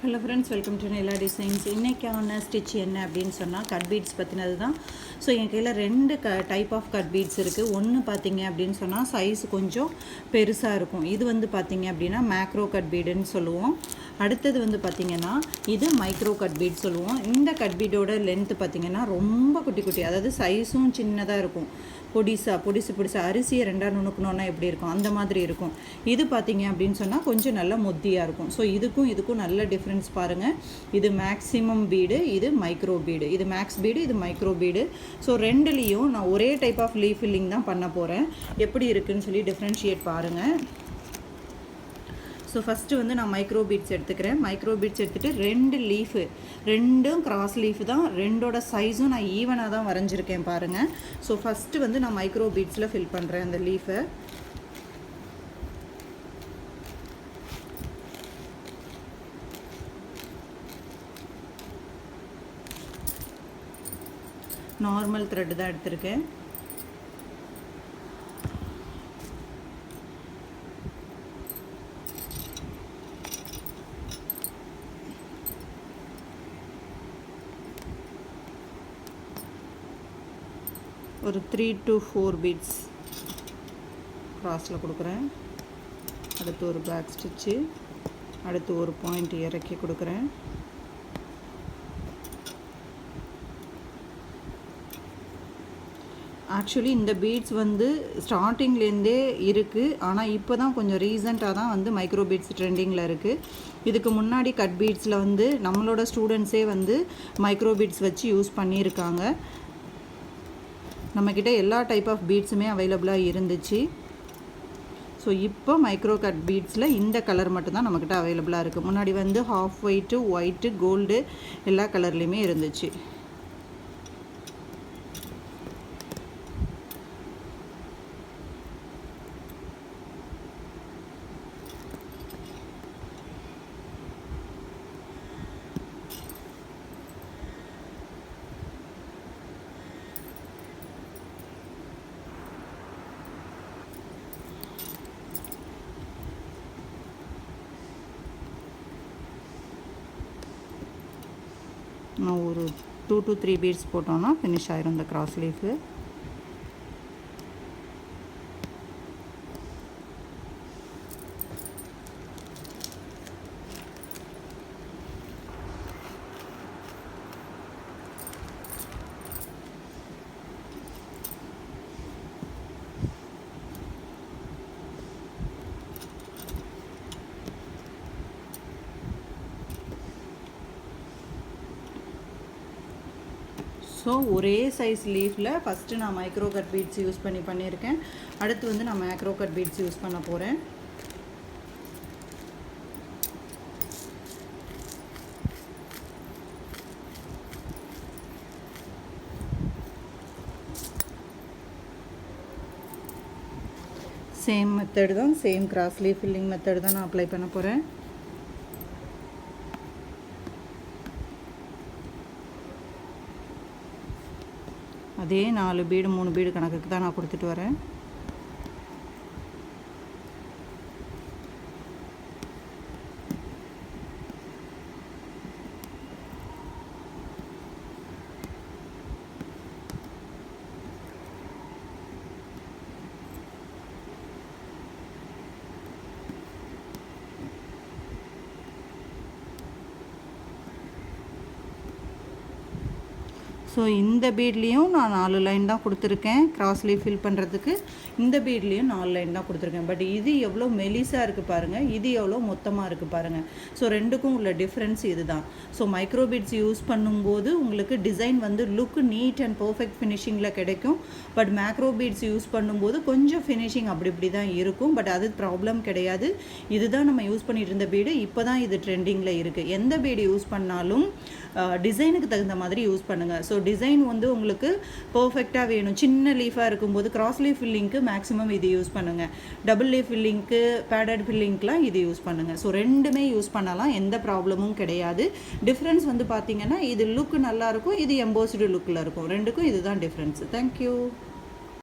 Hello friends, welcome to Nila designs. இன்றைக்கான stitch என்ன அப்படின்னு சொன்னால் கட் பீட்ஸ் பற்றினது தான். ஸோ என் கையில் ரெண்டு டைப் ஆஃப் கட் பீட்ஸ் இருக்குது. ஒன்று பார்த்தீங்க அப்படின்னு சொன்னால் சைஸ் கொஞ்சம் பெருசாக இருக்கும். இது வந்து பார்த்தீங்க அப்படின்னா மேக்ரோ கட் பீடுன்னு சொல்லுவோம். அடுத்தது வந்து பார்த்திங்கன்னா இது மைக்ரோ கட் பீட் சொல்லுவோம். இந்த கட் பீடோட லென்த்து பார்த்திங்கன்னா ரொம்ப குட்டி குட்டி, அதாவது சைஸும் சின்னதாக இருக்கும். பொடிசு அரிசியை ரெண்டாக நுணுக்கணுன்னா எப்படி இருக்கும் அந்த மாதிரி இருக்கும். இது பார்த்திங்க அப்படின்னு சொன்னால் கொஞ்சம் நல்லா மொத்தியாக இருக்கும். ஸோ இதுக்கும் நல்ல டிஃப்ரென்ஸ் பாருங்கள். இது மேக்ஸிமம் பீடு, இது மைக்ரோ பீடு. இது மேக்ஸ் பீடு, இது மைக்ரோ பீடு. ஸோ ரெண்டுலேயும் நான் ஒரே டைப் ஆஃப் லீஃப் ஃபில்லிங் தான் பண்ண போகிறேன். எப்படி இருக்குதுன்னு சொல்லி டிஃப்ரென்ஷியேட் பாருங்கள். ஸோ ஃபஸ்ட்டு வந்து நான் மைக்ரோ பீட்ஸ் எடுத்துக்கிறேன். மைக்ரோ பீட்ஸ் எடுத்துகிட்டு ரெண்டும் கிராஸ் லீஃபு தான். ரெண்டோட சைஸும் நான் ஈவனாக தான் வரைஞ்சிருக்கேன் பாருங்கள். ஸோ ஃபஸ்ட்டு வந்து நான் மைக்ரோ பீட்ஸில் ஃபில் பண்ணுறேன் அந்த லீஃபை. நார்மல் த்ரெட் தான் எடுத்திருக்கேன். ஒரு 3 to 4 பீட்ஸ் கிராஸில் கொடுக்குறேன். அடுத்து ஒரு பேக் ஸ்டிச்சு, அடுத்து ஒரு பாயிண்ட் இறக்கி கொடுக்குறேன். ஆக்சுவலி இந்த பீட்ஸ் வந்து ஸ்டார்டிங்லேருந்தே இருக்குது. ஆனால் இப்போ தான் கொஞ்சம் ரீசெண்டாக தான் வந்து மைக்ரோ பீட்ஸ் ட்ரெண்டிங்கில் இருக்குது. இதுக்கு முன்னாடி கட் பீட்ஸில் வந்து நம்மளோட ஸ்டூடெண்ட்ஸே வந்து மைக்ரோ பீட்ஸ் வச்சு யூஸ் பண்ணியிருக்காங்க. நம்மக்கிட்ட எல்லா டைப் ஆஃப் பீட்ஸுமே அவைலபிளாக இருந்துச்சு. ஸோ இப்போ மைக்ரோ கட் பீட்ஸில் இந்த கலர் மட்டும்தான் நம்மக்கிட்ட அவைலபிளாக இருக்குது. முன்னாடி வந்து ஹாஃப் ஒயிட்டு கோல்டு எல்லா கலர்லேயுமே இருந்துச்சு. நான் ஒரு 2 to 3 பீட்ஸ் போட்டோன்னா ஃபினிஷ் ஆயிரும் இந்த கிராஸ் லீஃபு. ஸோ ஒரே சைஸ் லீஃபில் ஃபஸ்ட்டு நான் மைக்ரோ கட் பீட்ஸ் யூஸ் பண்ணியிருக்கேன். அடுத்து வந்து நான் மேக்ரோ கட் பீட்ஸ் யூஸ் பண்ண போகிறேன். சேம் மெத்தட் தான், same cross leaf filling method தான் நான் அப்ளை பண்ண போகிறேன். அதே 4 பீடு 3 பீடு கணக்குக்கு தான் நான் கொடுத்துட்டு வரேன். ஸோ இந்த பீட்லேயும் நான் 4 லைன் தான் கொடுத்துருக்கேன் கிராஸ் லீஃப் ஃபில் பண்ணுறதுக்கு. இந்த பீட்லேயும் 4 லைன் தான் கொடுத்துருக்கேன். பட் இது எவ்வளோ மெலிசாக இருக்குது பாருங்கள், இது எவ்வளோ மொத்தமாக இருக்குது பாருங்கள். ஸோ ரெண்டுக்கும் உள்ள டிஃப்ரென்ஸ் இது தான். ஸோ மைக்ரோ பீட்ஸ் யூஸ் பண்ணும்போது உங்களுக்கு டிசைன் வந்து லுக் நீட் அண்ட் பர்ஃபெக்ட் ஃபினிஷிங்கில் கிடைக்கும். பட் மேக்ரோ பீட்ஸ் யூஸ் பண்ணும்போது கொஞ்சம் ஃபினிஷிங் அப்படி தான் இருக்கும். பட் அது ப்ராப்ளம் கிடையாது. இதுதான் நம்ம யூஸ் பண்ணிட்டு இருந்த பீடு. இப்போ தான் இது ட்ரெண்டிங்கில் இருக்குது. எந்த பீடு யூஸ் பண்ணாலும் டிசைனுக்கு தகுந்த மாதிரி யூஸ் பண்ணுங்கள். ஸோ டிசைன் வந்து உங்களுக்கு பர்ஃபெக்டாக வேணும். சின்ன லீஃபாக இருக்கும்போது கிராஸ் லீஃப் ஃபில்லிங்க்கு மேக்ஸிமம் இது யூஸ் பண்ணுங்கள். டபுள் லீஃப் ஃபில்லிங்க்கு, பேடட் ஃபில்லிங்க்கெலாம் இது யூஸ் பண்ணுங்கள். ஸோ ரெண்டுமே யூஸ் பண்ணலாம், எந்த ப்ராப்ளமும் கிடையாது. டிஃப்ரென்ஸ் வந்து பார்த்திங்கன்னா இது லுக் நல்லாயிருக்கும், இது எம்போஸ்டு லுக்கில் இருக்கும். ரெண்டுக்கும் இதுதான் டிஃப்ரென்ஸ். தேங்க்யூ.